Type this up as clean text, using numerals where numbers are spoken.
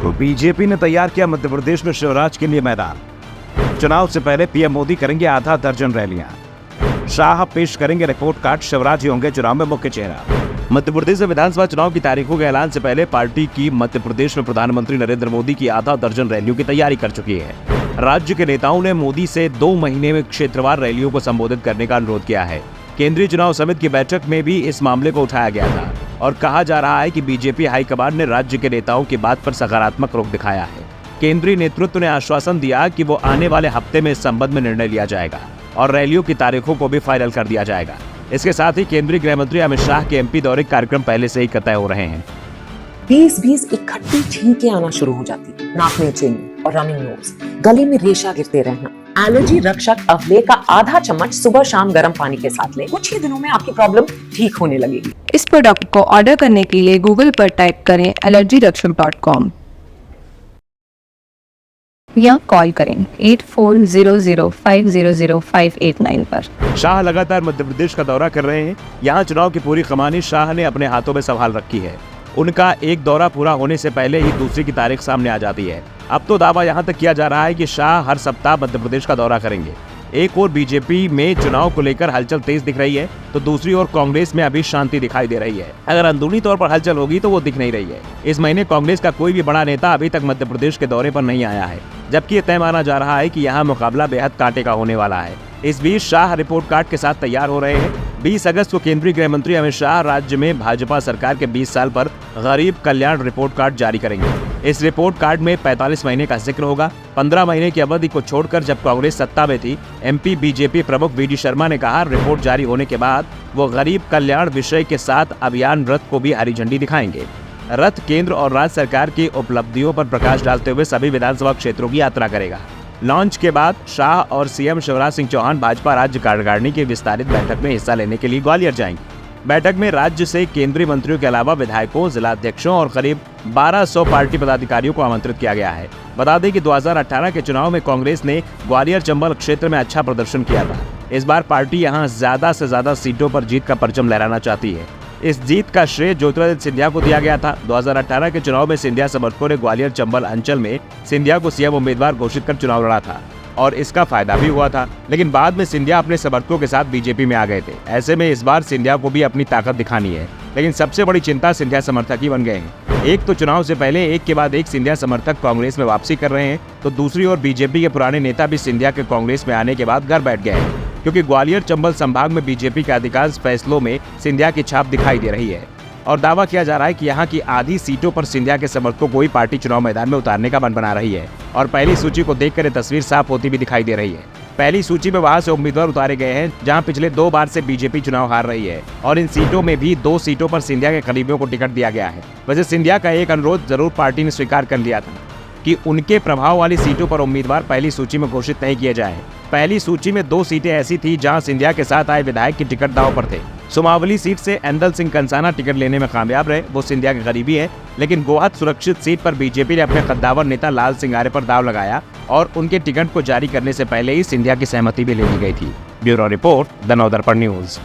तो बीजेपी ने तैयार किया मध्य प्रदेश में शिवराज के लिए मैदान। चुनाव से पहले पीएम मोदी करेंगे आधा दर्जन रैलियां। शाह पेश करेंगे रिपोर्ट कार्ड, शिवराज ही होंगे चुनाव में मुख्य चेहरा। मध्य प्रदेश में विधानसभा चुनाव की तारीखों के ऐलान से पहले पार्टी की मध्य प्रदेश में प्रधानमंत्री नरेंद्र मोदी की आधा दर्जन रैलियों की तैयारी कर चुकी है। राज्य के नेताओं ने मोदी से 2 महीने में क्षेत्रवार रैलियों को संबोधित करने का अनुरोध किया है। केंद्रीय चुनाव समिति की बैठक में भी इस मामले को उठाया गया था और कहा जा रहा है कि बीजेपी हाईकमान ने राज्य के नेताओं की बात पर सकारात्मक रुख दिखाया है। केंद्रीय नेतृत्व ने आश्वासन दिया कि वो आने वाले हफ्ते में इस संबंध में निर्णय लिया जाएगा और रैलियों की तारीखों को भी फाइनल कर दिया जाएगा। इसके साथ ही केंद्रीय गृह मंत्री अमित शाह के एमपी दौरे कार्यक्रम पहले से ही तय हो रहे हैं। 20-20 इकट्ठी छींकें आना शुरू हो जाती, नाक में चेनी और रनिंग नोज, गले में रेशा गिरते रहना। एलर्जी रक्षक अवले का आधा चम्मच सुबह शाम गर्म पानी के साथ लें। कुछ ही दिनों में आपकी प्रॉब्लम ठीक होने लगेगी। इस प्रोडक्ट को ऑर्डर करने के लिए गूगल पर टाइप करें allergyrakshak.com या कॉल करें 8400500589 पर। शाह लगातार मध्य प्रदेश का दौरा कर रहे हैं। यहाँ चुनाव की पूरी कमानी शाह ने अपने हाथों में संभाल रखी है। उनका एक दौरा पूरा होने से पहले ही दूसरी की तारीख सामने आ जाती है। अब तो दावा यहाँ तक किया जा रहा है कि शाह हर सप्ताह मध्य प्रदेश का दौरा करेंगे। एक और बीजेपी में चुनाव को लेकर हलचल तेज दिख रही है, तो दूसरी ओर कांग्रेस में अभी शांति दिखाई दे रही है। अगर अंदरूनी तौर पर हलचल होगी तो वो दिख नहीं रही है। इस महीने कांग्रेस का कोई भी बड़ा नेता अभी तक मध्य प्रदेश के दौरे पर नहीं आया है, जबकि ये तय माना जा रहा है कि यहाँ मुकाबला बेहद कांटे का होने वाला है। इस बीच शाह रिपोर्ट कार्ड के साथ तैयार हो रहे हैं। 20 अगस्त को केंद्रीय गृह मंत्री अमित शाह राज्य में भाजपा सरकार के 20 साल पर गरीब कल्याण रिपोर्ट कार्ड जारी करेंगे। इस रिपोर्ट कार्ड में 45 महीने का जिक्र होगा। 15 महीने की अवधि को छोड़कर जब कांग्रेस सत्ता में थी, एमपी बीजेपी प्रमुख वी डी शर्मा ने कहा रिपोर्ट जारी होने के बाद वो गरीब कल्याण विषय के साथ अभियान रथ को भी हरी झंडी दिखाएंगे। रथ केंद्र और राज्य सरकार की उपलब्धियों पर प्रकाश डालते हुए सभी विधानसभा क्षेत्रों की यात्रा करेगा। लॉन्च के बाद शाह और सीएम शिवराज सिंह चौहान भाजपा राज्य कार्यकारिणी की विस्तारित बैठक में हिस्सा लेने के लिए ग्वालियर जाएंगे। बैठक में राज्य से केंद्रीय मंत्रियों के अलावा विधायकों, जिलाध्यक्षों और करीब 1200 पार्टी पदाधिकारियों को आमंत्रित किया गया है। बता दें कि 2018 के चुनाव में कांग्रेस ने ग्वालियर चंबल क्षेत्र में अच्छा प्रदर्शन किया था। इस बार पार्टी यहां ज्यादा से ज्यादा सीटों पर जीत का परचम लहराना चाहती है। इस जीत का श्रेय ज्योतिरादित्य सिंधिया को दिया गया था। 2018 के चुनाव में सिंधिया समर्थकों ने ग्वालियर चंबल अंचल में सिंधिया को सीएम उम्मीदवार घोषित कर चुनाव लड़ा था और इसका फायदा भी हुआ था, लेकिन बाद में सिंधिया अपने समर्थकों के साथ बीजेपी में आ गए थे। ऐसे में इस बार सिंधिया को भी अपनी ताकत दिखानी है, लेकिन सबसे बड़ी चिंता सिंधिया समर्थक ही बन गए हैं। एक तो चुनाव से पहले एक के बाद एक सिंधिया समर्थक कांग्रेस में वापसी कर रहे हैं, तो दूसरी ओर बीजेपी के पुराने नेता भी सिंधिया के कांग्रेस में आने के बाद घर बैठ गए हैं, क्योंकि ग्वालियर चंबल संभाग में बीजेपी के अधिकांश फैसलों में सिंधिया की छाप दिखाई दे रही है और दावा किया जा रहा है कि यहाँ की आधी सीटों पर सिंधिया के समर्थकों को ही पार्टी चुनाव मैदान में उतारने का मन बना रही है और पहली सूची को देखकर ये तस्वीर साफ होती भी दिखाई दे रही है। पहली सूची में वहां से उम्मीदवार उतारे गए हैं जहां पिछले 2 बार से बीजेपी चुनाव हार रही है और इन सीटों में भी 2 सीटों पर सिंधिया के करीबियों को टिकट दिया गया है। वैसे सिंधिया का एक अनुरोध जरूर पार्टी ने स्वीकार कर लिया था कि उनके प्रभाव वाली सीटों पर उम्मीदवार पहली सूची में घोषित नहीं किए जाए। पहली सूची में 2 सीटें ऐसी थी जहां सिंधिया के साथ आए विधायक की टिकट दांव पर थे। सुमावली सीट से एंदल सिंह कंसाना टिकट लेने में कामयाब रहे, वो सिंधिया के करीबी है, लेकिन गोहद सुरक्षित सीट पर बीजेपी ने अपने कद्दावर नेता लाल सिंह आर्य पर दाव लगाया और उनके टिकट को जारी करने से पहले ही सिंधिया की सहमति भी ले ली गई थी। Bureau report, the Navdarpan news.